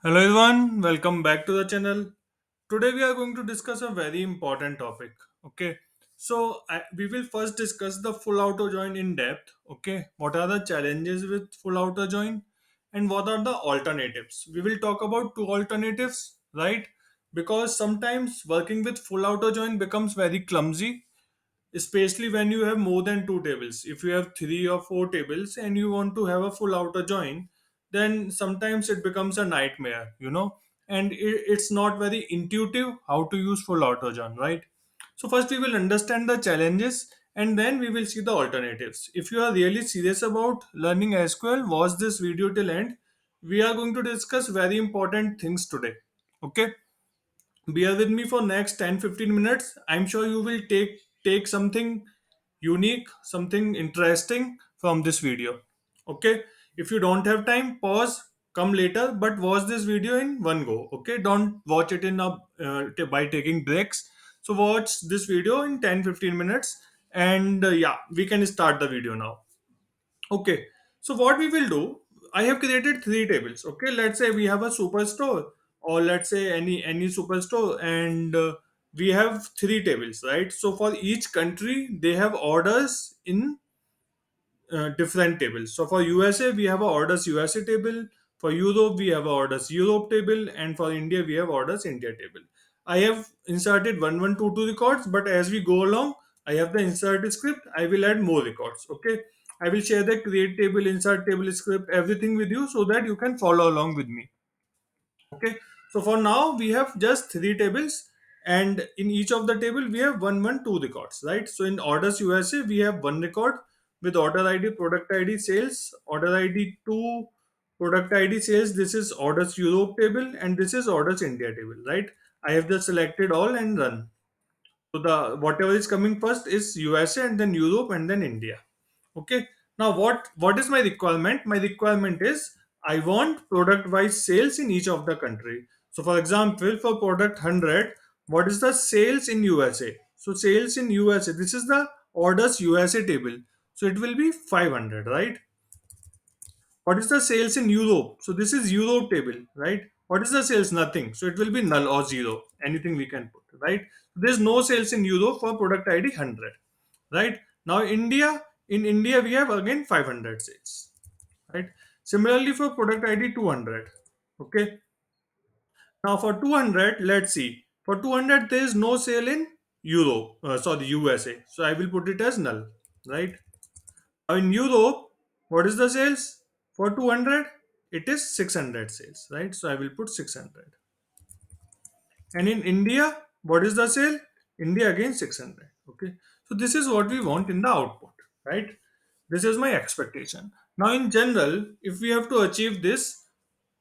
Hello everyone, welcome back to the channel. Today we are going to discuss a very important topic. Okay, we will first discuss the full auto join in depth. Okay, what are the challenges with full auto join and what are the alternatives? We will talk about two alternatives, right? Because sometimes working with full auto join becomes very clumsy, especially when you have more than two tables. If you have three or four tables and you want to have a full outer join, then sometimes it becomes a nightmare, and it's not very intuitive how to use full outer join, right? So first we will understand the challenges and then we will see the alternatives. If you are really serious about learning SQL, watch this video till end. We are going to discuss very important things today. Okay, bear with me for next 10-15 minutes. I'm sure you will take something unique, something interesting from this video. Okay, if you don't have time, pause, come later, but watch this video in one go. Okay, don't watch it in by taking breaks. So watch this video in 10-15 minutes, and yeah, we can start the video now. Okay, so what we will do, I have created three tables. Okay, let's say we have a superstore, or let's say any superstore, and we have three tables, right? So for each country, they have orders in different tables. So for USA, we have a orders USA table. For Europe, we have a orders Europe table, and for India, we have orders India table. I have inserted 1122 records, but as we go along, I have the insert script. I will add more records. Okay, I will share the create table, insert table script, everything with you so that you can follow along with me. Okay, so for now we have just three tables, and in each of the table we have two records, right? So in orders USA we have one record with order ID, product ID, sales, order ID two, product ID, sales. This is orders Europe table, and this is orders India table, right? I have just selected all and run. So the whatever is coming first is USA and then Europe and then India. Okay. Now what is my requirement? My requirement is I want product wise sales in each of the country. So for example, for product 100, what is the sales in USA? So sales in USA, this is the orders USA table. So it will be 500, right? What is the sales in Europe? So this is Europe table, right? What is the sales? Nothing. So it will be null or zero. Anything we can put, right? There's no sales in Europe for product ID 100, right? Now in India we have again 500 sales, right? Similarly for product ID 200. Okay. Now for 200, let's see. For 200 there is no sale in sorry, USA. So I will put it as null, right? Now in Europe, what is the sales? For 200, it is 600 sales, right? So I will put 600. And in India, what is the sale? India again 600. Okay. So this is what we want in the output, right? This is my expectation. Now, in general, if we have to achieve this,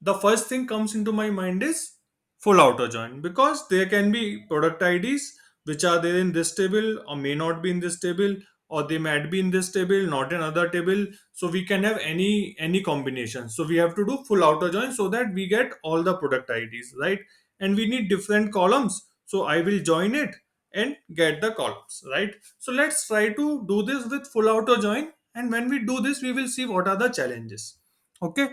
the first thing comes into my mind is full auto join, because there can be product IDs which are there in this table or may not be in this table, or they might be in this table, not in other table. So we can have any combination. So we have to do full auto join so that we get all the product IDs, right? And we need different columns. So I will join it and get the columns, right? So let's try to do this with full auto join, and when we do this we will see what are the challenges. Okay,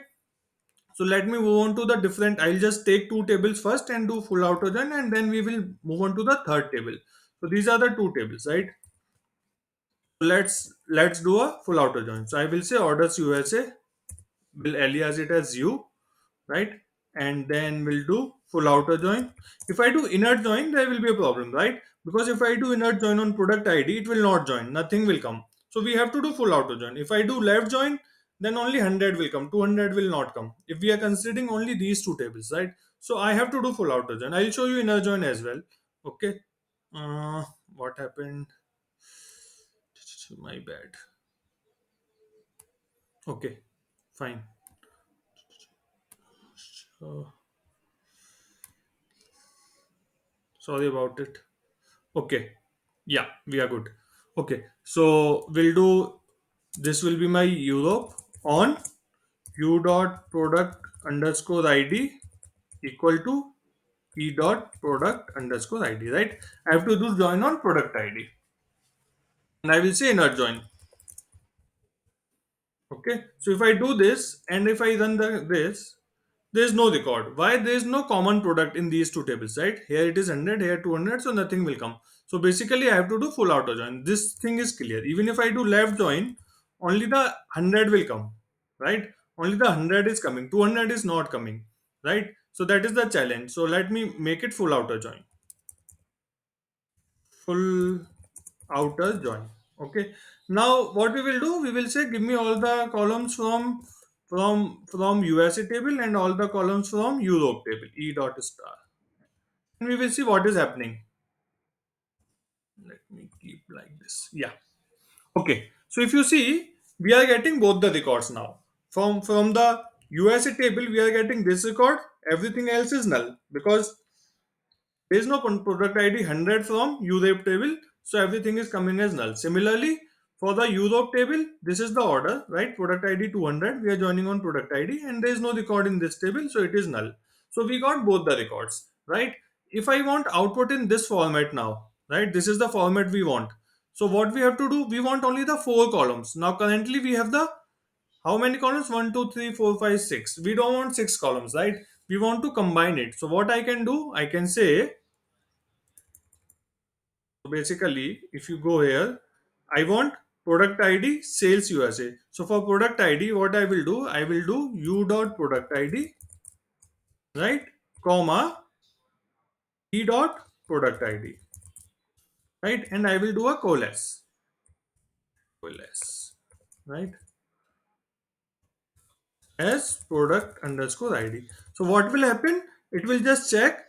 so let me move on to the different. I'll just take two tables first and do full auto join, and then we will move on to the third table. So these are the two tables, right? Let's do a full auto join. So I will say orders USA, will alias it as U, right? And then we'll do full outer join. If I do inner join, there will be a problem, right? Because if I do inner join on product ID, it will not join, nothing will come. So we have to do full outer join. If I do left join, then only 100 will come, 200 will not come, if we are considering only these two tables, right? So I have to do full outer join. I'll show you inner join as well. Okay, what happened? My bad. Okay, fine. So sorry about it. Okay. Yeah, we are good. Okay. So we'll do, this will be my Europe on u dot product underscore ID equal to e dot product underscore ID, right? I have to do join on product ID. And I will say inner join. Okay. So if I do this and if I run this, There is no record. Why? There is no common product in these two tables, right? Here it is 100, here 200, so nothing will come. So basically I have to do full auto join. This thing is clear. Even if I do left join, only the 100 will come, right? Only the 100 is coming. 200 is not coming, right? So that is the challenge. So let me make it full outer join. Full outer join. Okay. Now what we will do, we will say give me all the columns from USA table and all the columns from Europe table. E dot star. And we will see what is happening. Let me keep like this. Yeah. Okay. So if you see, we are getting both the records now. From the USA table, we are getting this record. Everything else is null because there is no product ID 100 from Europe table, so everything is coming as null. Similarly, for the Europe table, this is the order, right? Product ID 200, we are joining on product ID, and there is no record in this table, so it is null. So we got both the records, right? If I want output in this format now, right? This is the format we want. So what we have to do, we want only the four columns. Now currently we have the how many columns? One, 2, 3, 4, 5, 6. We don't want six columns, right? We want to combine it. So what I can do, I can say so basically, if you go here, I want product ID sales USA. So for product ID, what I will do u dot product ID, right, comma e dot product ID, right, and I will do a coalesce, right, as product underscore ID. So what will happen? It will just check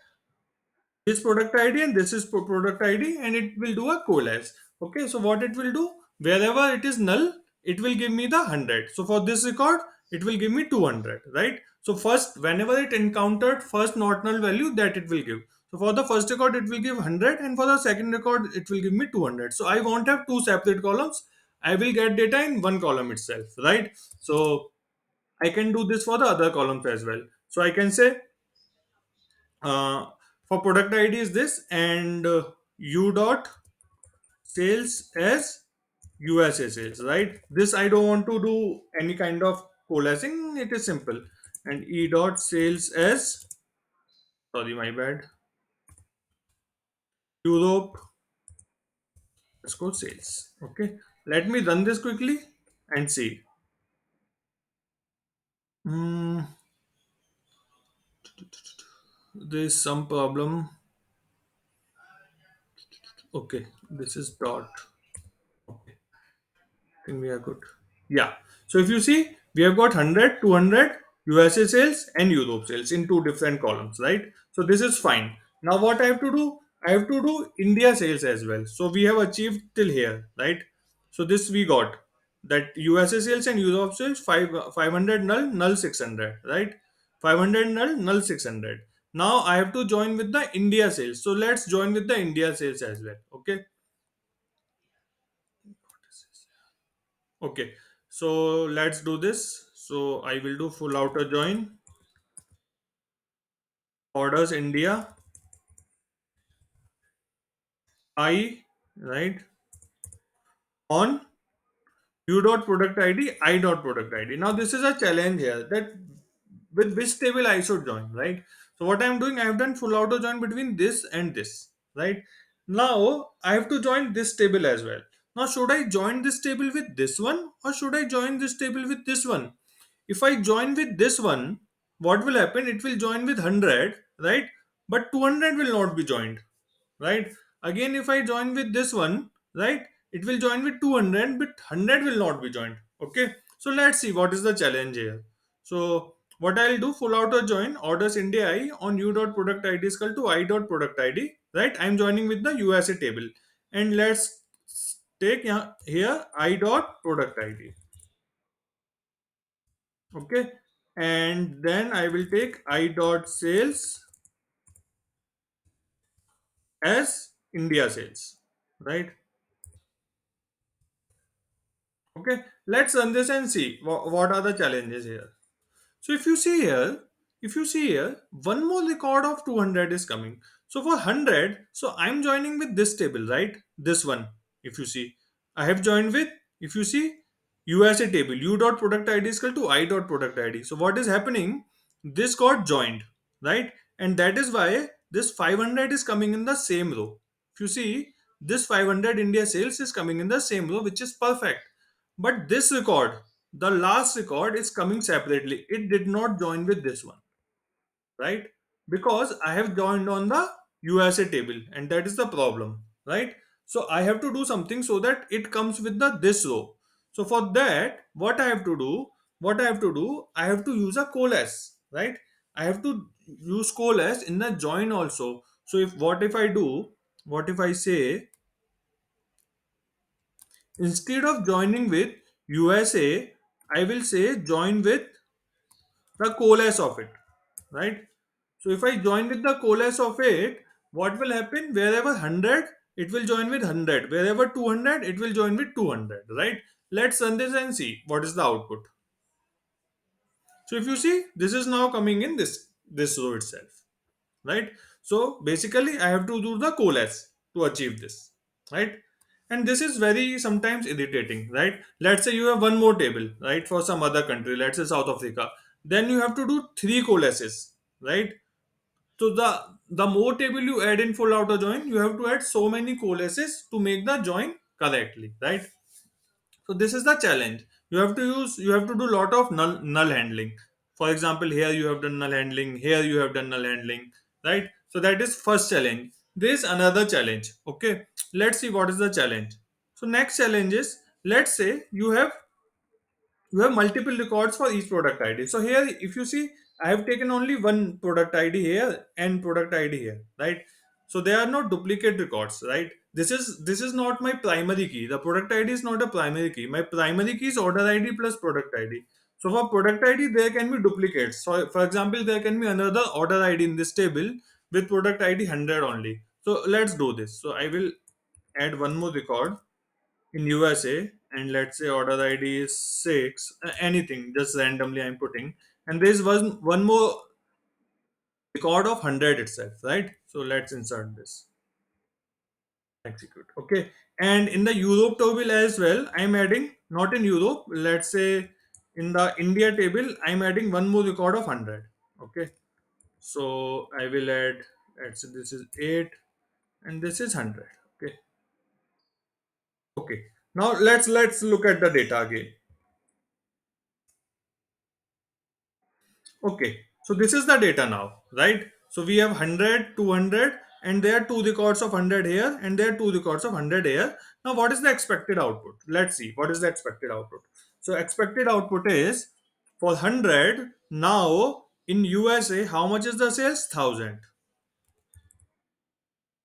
this product ID and this is product ID and it will do a coalesce. Okay, so what it will do, wherever it is null, it will give me the 100. So for this record, it will give me 200, right? So first, whenever it encountered first not null value, that it will give. So for the first record, it will give 100 and for the second record, it will give me 200. So I won't have two separate columns. I will get data in one column itself, right? So I can do this for the other columns as well. So I can say uh, for product ID is this and u dot sales as USA sales, right? This I don't want to do any kind of coalescing. It is simple. And e dot sales as sorry, my bad. Europe underscore sales. Okay. Let me run this quickly and see. Hmm, there is some problem. Okay, this is dot. Okay. Think we are good. Yeah. So if you see, we have got 100, 200 USA sales and Europe sales in two different columns, right? So this is fine. Now what I have to do? I have to do India sales as well. So we have achieved till here, right? So this we got that USA sales and Europe sales 500 null, null 600, right? 500 null, null 600. Now I have to join with the India sales. So let's join with the India sales as well. Okay. Okay, so let's do this. So I will do full outer join orders India I, right, on u dot product ID I dot product ID. Now this is a challenge here that with which table I should join, right? So what I am doing, I have done full auto join between this and this, right? Now I have to join this table as well. Now should I join this table with this one or should I join this table with this one? If I join with this one, what will happen? It will join with 100, right? But 200 will not be joined, right? Again, if I join with this one, right, it will join with 200, but 100 will not be joined. Okay, so let's see what is the challenge here. So what I'll do, full auto join orders India I on u dot product ID is equal to I dot product ID, right? I'm joining with the USA table, and let's take here I dot product ID. Okay, and then I will take I dot sales as India sales, right? Okay, let's run this and see what are the challenges here. So if you see here, one more record of 200 is coming. So for 100, so I'm joining with this table, right? This one, if you see, I have joined with, if you see, USA table, u dot product ID is equal to I dot product ID. So what is happening? this got joined, right? And that is why this 500 is coming in the same row. If you see, this 500 India sales is coming in the same row, which is perfect. But this record, the last record, is coming separately. It did not join with this one, right? Because I have joined on the USA table, and that is the problem, right? So I have to do something so that it comes with the this row. So for that, I have to use a coalesce, right? I have to use coalesce in the join also. So if I do, what if I say, instead of joining with USA, I will say join with the coalesce of it, right? So if I join with the coalesce of it, what will happen? Wherever 100, it will join with 100. Wherever 200, it will join with 200, right? Let's run this and see what is the output. So if you see, this is now coming in this row itself, right? So basically, I have to do the coalesce to achieve this, right? And this is very sometimes irritating, right? Let's say you have one more table, right, for some other country, let's say South Africa. Then you have to do three coalesces, right? So the more table you add in full outer join, you have to add so many coalesces to make the join correctly, right? So this is the challenge. You have to do lot of null handling. For example, here you have done null handling, here you have done null handling, right? So that is first challenge. There is another challenge. Okay, let's see what is the challenge. So next challenge is, let's say you have multiple records for each product ID. So here, if you see, I have taken only one product ID here and product ID here, right? So they are not duplicate records, right? This is not my primary key. The product ID is not a primary key. My primary key is order ID plus product ID. So for product ID, there can be duplicates. So for example, there can be another order ID in this table with product ID 100 only. So let's do this. So I will add one more record in USA, and let's say order ID is 6, anything, just randomly I'm putting, and there's one more record of 100 itself, right? So let's insert this, execute. Okay, and in the Europe table as well, I'm adding, not in Europe, let's say in the India table, I'm adding one more record of 100. Okay, so I will add, let's say this is 8 and this is 100. Okay, okay, now let's look at the data again. Okay, so this is the data now, right? So we have 100, 200, and there are two records of 100 here, and there are two records of 100 here. Now, what is the expected output? Let's see. What is the expected output? So, expected output is for 100, now in USA, how much is the sales? 1000,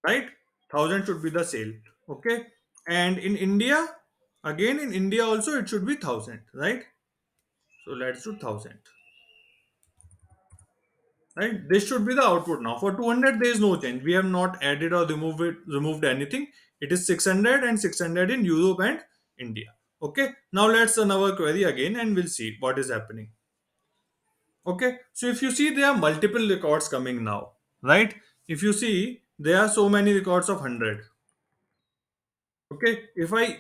right? 1000 should be the sale. Okay, and in India, again in India also, it should be 1000, right? So, let's do 1000. Right, this should be the output. Now for 200 there is no change, we have not added or removed anything. It is 600 and 600 in Europe and India. Okay, now let's run our query again and we'll see what is happening. Okay, so if you see, there are multiple records coming now, right? If you see, there are so many records of 100. Okay, if I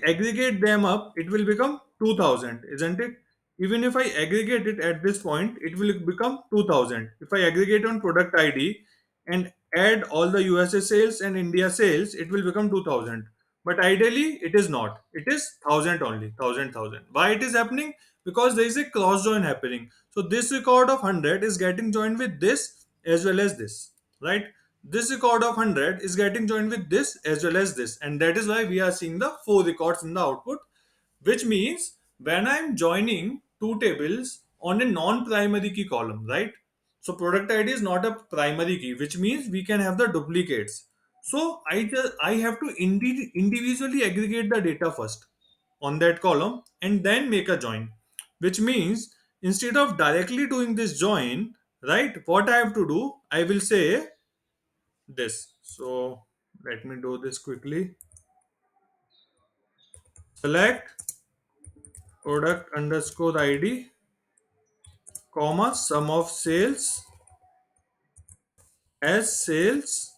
aggregate them up, it will become 2000, isn't it? Even if I aggregate it at this point, it will become 2000. If I aggregate on product ID and add all the USA sales and India sales, it will become 2000. But ideally it is not, it is 1000 only, 1000. Why it is happening? Because there is a cross join happening. So this record of 100 is getting joined with this as well as this, right? This record of 100 is getting joined with this as well as this, and that is why we are seeing the four records in the output, which means when I'm joining two tables on a non-primary key column, right? So product ID is not a primary key, which means we can have the duplicates. So I have to individually aggregate the data first on that column and then make a join, which means instead of directly doing this join, right, what I have to do, I will say this. So let me do this quickly. Select product underscore ID, comma, sum of sales as sales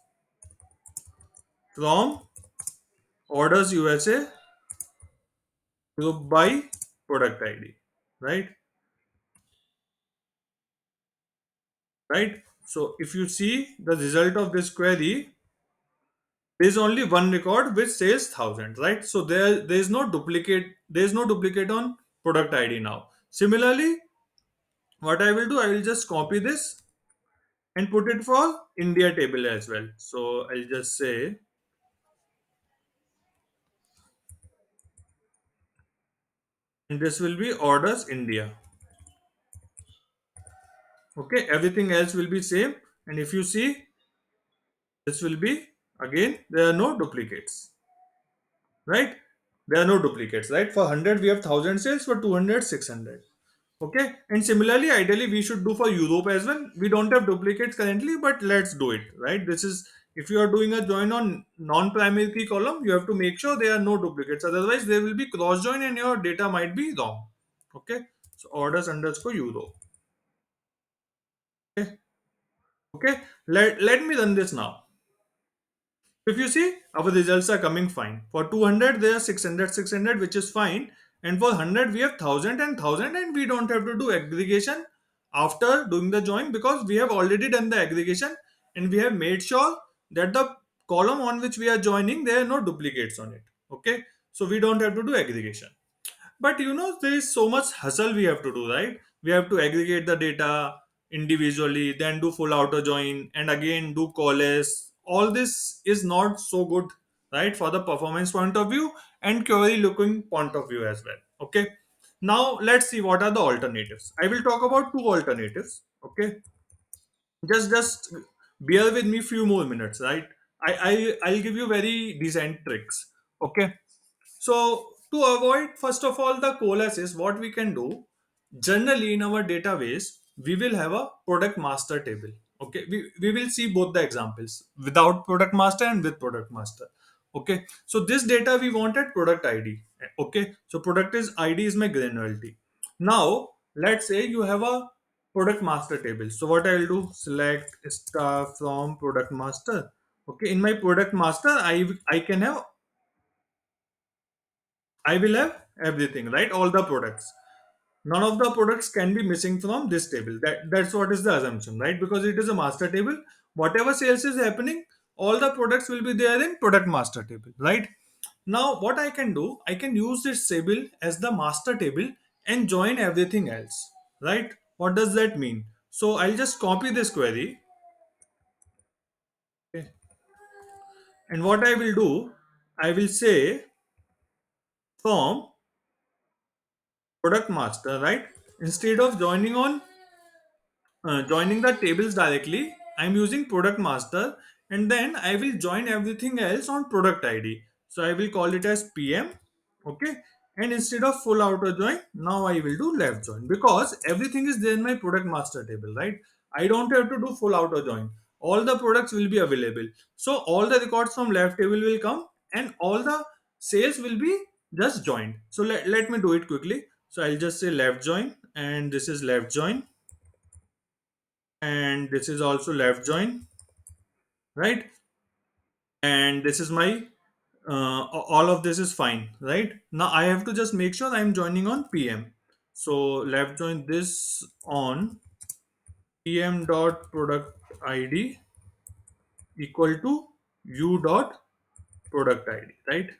from orders USA group by product ID, right? right? So if you see the result of this query, there is only one record which says 1000, right? So there is no duplicate, there is no duplicate on product ID now. Similarly, what I will do, I will just copy this and put it for India table as well. So I'll just say, and this will be orders India. Okay, everything else will be same. And if you see, this will be, again, there are no duplicates, right? There are no duplicates, right? For 100 we have 1000 sales, for 200 600. Okay, and similarly, ideally we should do for Europe as well. We don't have duplicates currently, but let's do it, right? This is, if you are doing a join on non-primary key column, you have to make sure there are no duplicates, otherwise there will be cross join and your data might be wrong. Okay, so orders underscore Euro. Okay, okay, let me run this now. If you see, our results are coming fine. For 200, there are 600, 600, which is fine. And for 100, we have 1000 and 1000, and we don't have to do aggregation after doing the join because we have already done the aggregation and we have made sure that the column on which we are joining, there are no duplicates on it. Okay, so we don't have to do aggregation. But there is so much hustle we have to do, right? We have to aggregate the data individually, then do full outer join, and again do coalesce. All this is not so good, right, for the performance point of view and query looking point of view as well. Okay. Now let's see what are the alternatives. I will talk about two alternatives. Okay. Just bear with me few more minutes, right? I'll give you very decent tricks. Okay. So to avoid first of all the coalesces, what we can do, generally in our database, we will have a product master table. Okay, we will see both the examples without product master and with product master. Okay, so this data we wanted product ID. Okay, so product is ID is my granularity. Now let's say you have a product master table. So what I will do, select star from product master. Okay, in my product master, I can have, I will have everything, right? All the products. None of the products can be missing from this table. That's what is the assumption, right? Because it is a master table. Whatever sales is happening, all the products will be there in product master table, right? Now, what I can do, I can use this table as the master table and join everything else, right? What does that mean? So I'll just copy this query. Okay. And what I will do, I will say from product master, right? Instead of joining the tables directly, I'm using product master, and then I will join everything else on product ID. So I will call it as PM. Okay, and instead of full outer join, now I will do left join because everything is there in my product master table, right? I don't have to do full outer join. All the products will be available. So all the records from left table will come and all the sales will be just joined. So let me do it quickly. So I'll just say left join, and this is left join, and this is also left join, right? And this is my all of this is fine, right? Now I have to just make sure I'm joining on PM. So left join this on PM dot product ID equal to u dot product ID, right?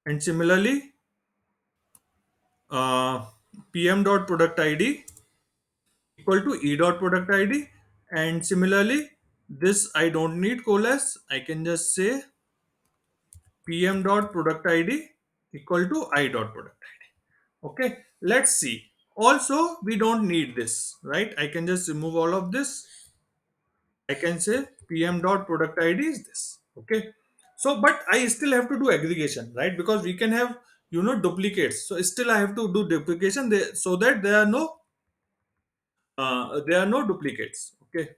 And similarly, uh, PM dot product ID equal to e dot product ID, and similarly, this I don't need coalesce, I can just say PM dot product ID equal to I dot product ID. Okay, let's see. Also, we don't need this, right? I can just remove all of this. I can say PM dot product ID is this. Okay, so but I still have to do aggregation, right? Because we can have duplicates. So still I have to do duplication there so that there are no duplicates. Okay,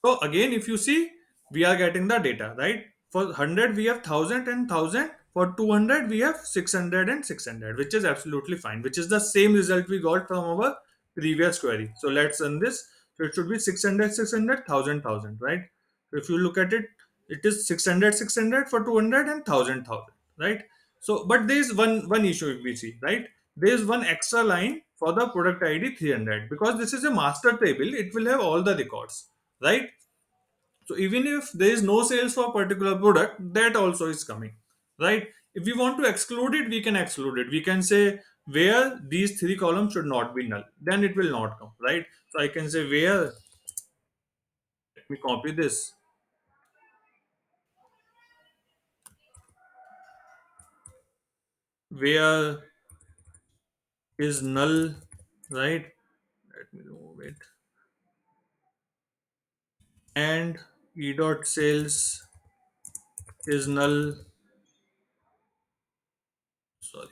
so again, if you see, we are getting the data, right? For 100, we have 1000 and 1000. For 200, we have 600 and 600, which is absolutely fine, which is the same result we got from our previous query. So let's run this. So it should be 600, 600, 1000, 1000, right? So if you look at it, it is 600, 600 for 200 and 1000, right? So, but there is one issue we see, right? There is one extra line for the product ID 300, because this is a master table, it will have all the records, right? So even if there is no sales for a particular product, that also is coming, right? If we want to exclude it, we can exclude it. We can say where these three columns should not be null, then it will not come, right? So I can say where, let me copy this, where is null, right? Let me remove it. And e dot sales is null, sorry,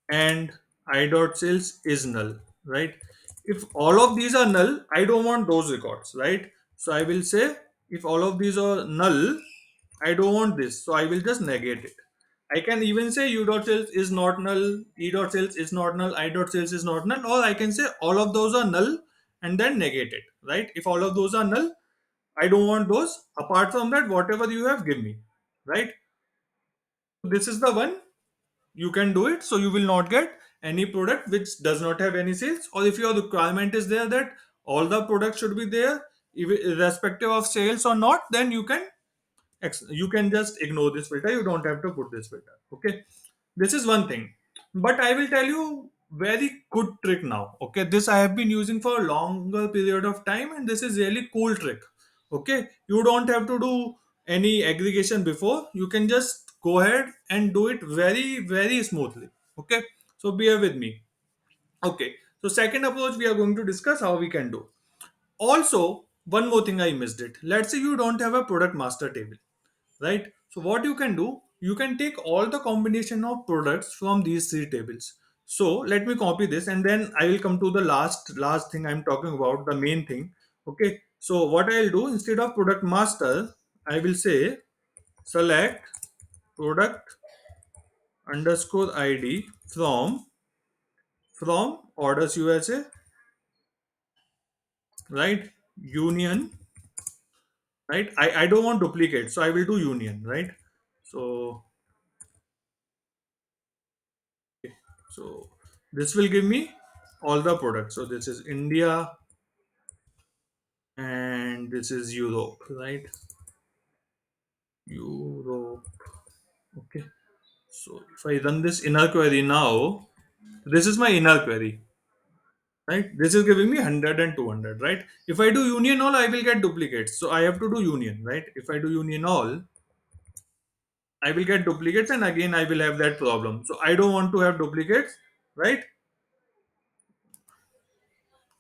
and I dot sales is null, right? If all of these are null, I don't want those records, right? So I will say if all of these are null, I don't want this, so I will just negate it. I can even say u dot sales is not null, e dot sales is not null, I dot sales is not null, or I can say all of those are null and then negate it, right? If all of those are null, I don't want those. Apart from that, whatever you have, give me, right? This is the one you can do it, so you will not get any product which does not have any sales. Or if your requirement is there that all the products should be there irrespective of sales or not, then you can just ignore this filter, you don't have to put this filter, okay? This is one thing, but I will tell you very good trick now, okay? This I have been using for a longer period of time, and this is really cool trick, okay? You don't have to do any aggregation before, you can just go ahead and do it very smoothly, okay? So bear with me, okay? So second approach we are going to discuss how we can do. Also, one more thing I missed it. Let's say you don't have a product master table, right? So what you can do, you can take all the combination of products from these three tables. So let me copy this, and then I will come to the last thing I'm talking about, the main thing, okay? So what I'll do, instead of product master, I will say select product underscore id from orders USA, right? Union, right? I don't want duplicate, so I will do union, right? So so this will give me all the products. So this is India and this is Europe, right? Europe. Okay. So if I run this inner query now, this is my inner query, right? This is giving me 100 and 200, right? If I do union all, I will get duplicates. So I have to do union, right? If I do union all, I will get duplicates, and again I will have that problem. So I don't want to have duplicates, right?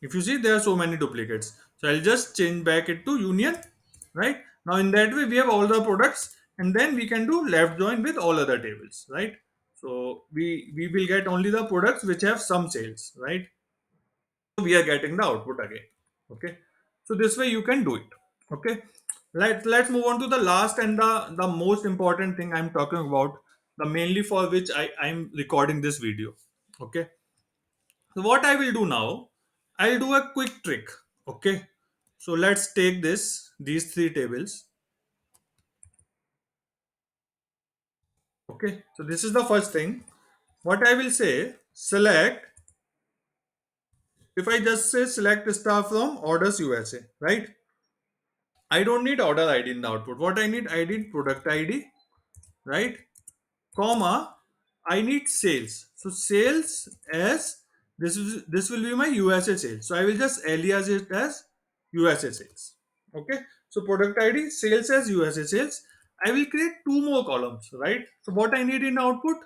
If you see, there are so many duplicates, so I'll just change back it to union, right? Now in that way we have all the products, and then we can do left join with all other tables, right? So we will get only the products which have some sales, right? So we are getting the output again, okay? So this way you can do it, okay? Let's move on to the last and the most important thing I'm talking about, the mainly for which I'm recording this video, okay? So what I will do now, I'll do a quick trick. Okay. So let's take these three tables. Okay. So this is the first thing. What I will say, select, if I just say select star from orders USA, right? I don't need order ID in the output. What I need product ID, right? Comma, I need sales. So sales as this will be my USA sales. So I will just alias it as USA sales. Okay. So product ID sales as USA sales. I will create two more columns, right? So what I need in output,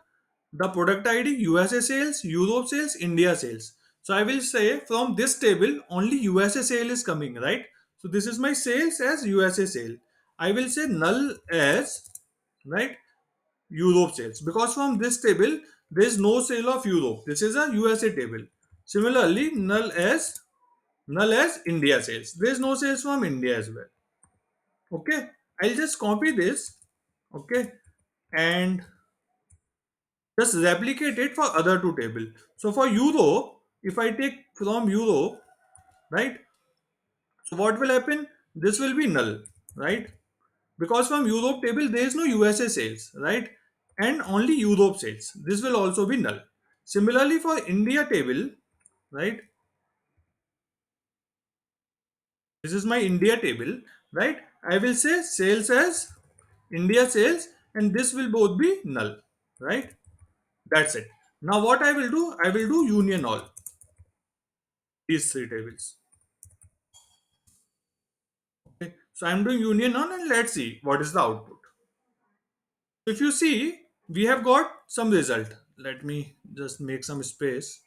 the product ID USA sales, Europe sales, India sales. So I will say from this table only USA sale is coming, right? So this is my sales as USA sale. I will say null as, right, Europe sales, because from this table there is no sale of Europe. This is a USA table. Similarly, null as India sales. There is no sales from India as well. Okay, I'll just copy this. Okay, and just replicate it for other two table. So for Europe, if I take from Europe, right? So what will happen? This will be null, right? Because from Europe table there is no USA sales, right? And only Europe sales. This will also be null. Similarly for India table, right? This is my India table, right? I will say sales as India sales, and this will both be null, right? That's it. Now what I will do, I will do union all these three tables. Okay, so I'm doing union on, and let's see what is the output. If you see, we have got some result. Let me just make some space.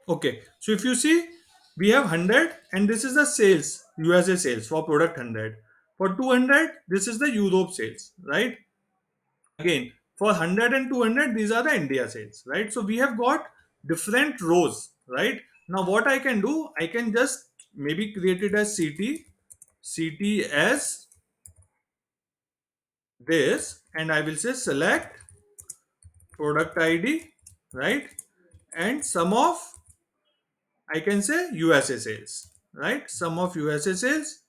Okay, so if you see, we have 100, and this is the sales, USA sales for product 100. For 200, this is the Europe sales, right? Again, for 100 and 200, these are the India sales, right? So we have got different rows, right? Now what I can do, I can just maybe create it as CT as this, and I will say select product ID, right? And sum of, I can say USA sales, right? Sum of USA sales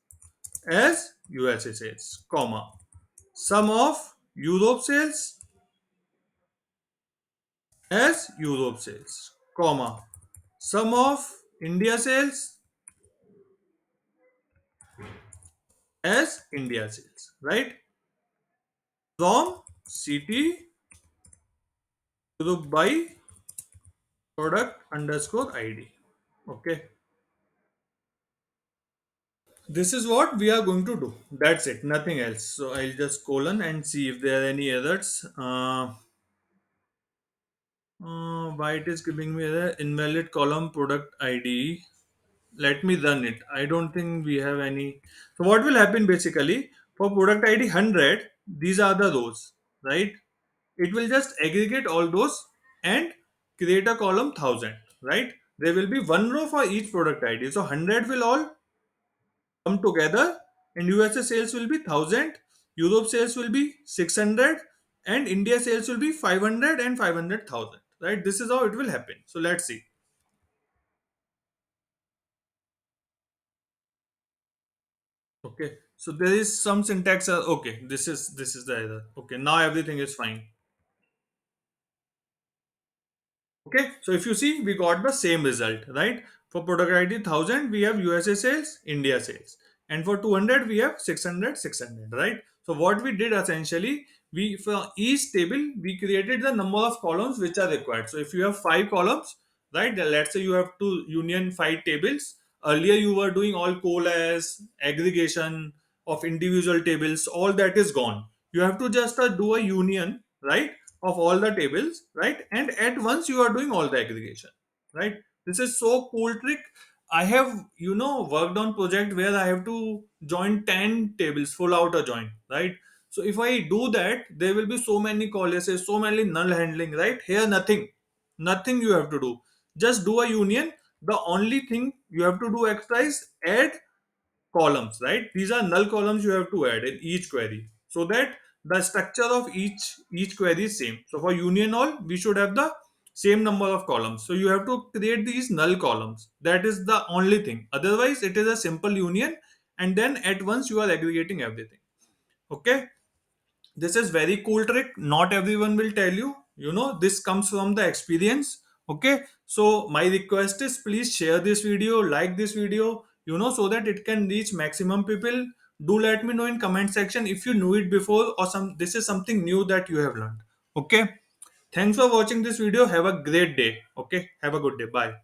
as USA sales, comma. Sum of Europe sales as Europe sales, comma. Sum of India sales as India sales, right? From CT group by product underscore ID. Okay. This is what we are going to do. That's it. Nothing else. So I'll just colon and see if there are any errors. Why it is giving me the invalid column product ID. Let me run it. I don't think we have any. So what will happen basically for product ID 100, these are the rows, right? It will just aggregate all those and create a column 1000, right? There will be one row for each product ID. So 100 will all come together, and USA sales will be 1000, Europe sales will be 600, and India sales will be 500 and 500,000, right? This is how it will happen. So let's see. Okay, so there is some syntax error. Okay, this is the error. Okay, now everything is fine. Okay, so if you see, we got the same result, right? For product ID 1000, we have USA sales, India sales, and for 200, we have 600, 600, right? So what we did essentially, we for each table we created the number of columns which are required. So if you have five columns, right? Then let's say you have to union five tables. Earlier you were doing all coalesce, aggregation of individual tables. All that is gone. You have to just do a union, right? Of all the tables, right? And at once you are doing all the aggregation, right? This is so cool trick. I have, worked on project where I have to join 10 tables, full outer join, right? So if I do that, there will be so many coalesces, so many null handling, right? Here, nothing you have to do. Just do a union. The only thing you have to do extra is add columns, right? These are null columns you have to add in each query so that the structure of each query is same. So for union all, we should have the same number of columns. So you have to create these null columns. That is the only thing. Otherwise, it is a simple union, and then at once you are aggregating everything. Okay, this is very cool trick. Not everyone will tell you. This comes from the experience. Okay, so my request is please share this video, like this video, so that it can reach maximum people. Do let me know in comment section if you knew it before, or some this is something new that you have learned. Okay, thanks for watching this video. Have a great day. Okay, have a good day. Bye.